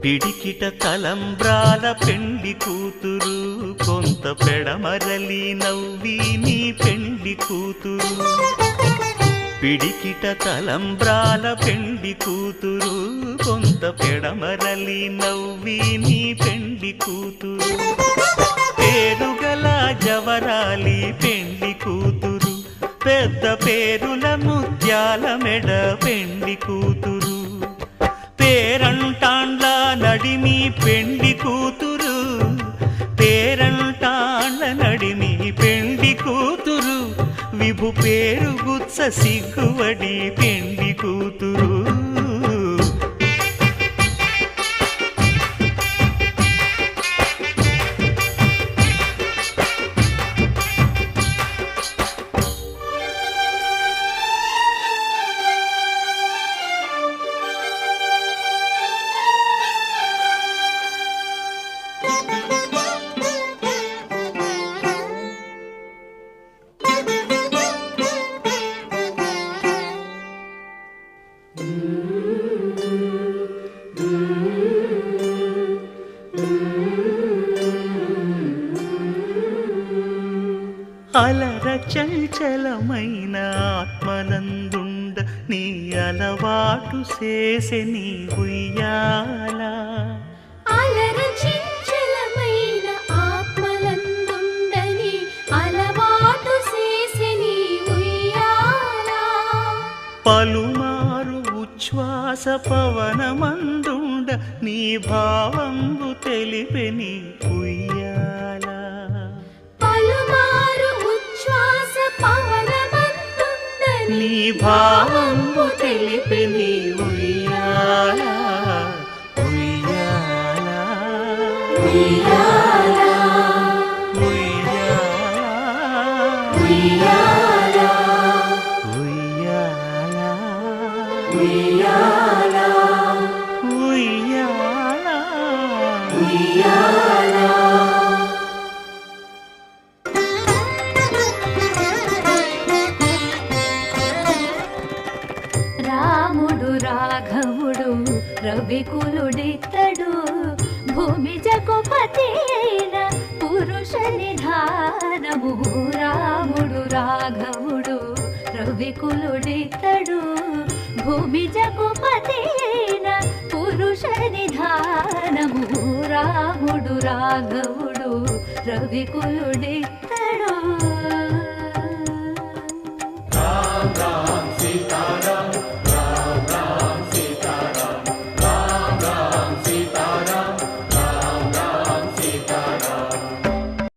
పిడికిట తలంబ్రాల పెండి కూతురు కొంత పెడమరలి నవ్వి నీ పెండి కూతురు పిడికిట తలంబ్రాల పెండి కూతురు కొంత పెడమరలి నవ్వి నీ పెండి కూతురు పేరుగల జవరాలి పెండి కూతురు పెద్ద పేరుల ముత్యాల మెడ పెండి కూతురు పేరంటాండ్ల నడిమి పెండి కూతురు పేరంటాండ్ల నడిమి పెండి కూతురు విభు పేరు గుత్స సిగ్గువడి పెండి కూతురు అలర చంచలమైన ఆత్మనందుండ నీ అలవాటు చేసే నీ ఉయ్యాల అలర చంచలమైన ఆత్మనందుండ నీ అలవాటు చేసే నీ ఉయ్యాల పలుమారు ఉచ్ఛ్వాస పవనమందుండ నీ భావంబు తెలిపే నీ ఉయ్యాల పలుమారు ఉచ్ఛ్వాస పవనమందుండ నీ భావంబు తెలిపే నీ ఉయ్యాల ఉయ్యాల ఉయ్యాల ఉయ్యాల ఉయ్యాల ఉయ్యాల ఉయ్యాల ఉయ్యాల ఉయ్యాల రాముడు రాఘవుడు రవికులుడితడు భూమి జగపతి అయిన పురుష నిధానము రాముడు రాఘవుడు రవికులుడితడు భూమి జగపతి అయిన పురుష నిధానము రాముడు రాఘవుడు రవికులుడితడు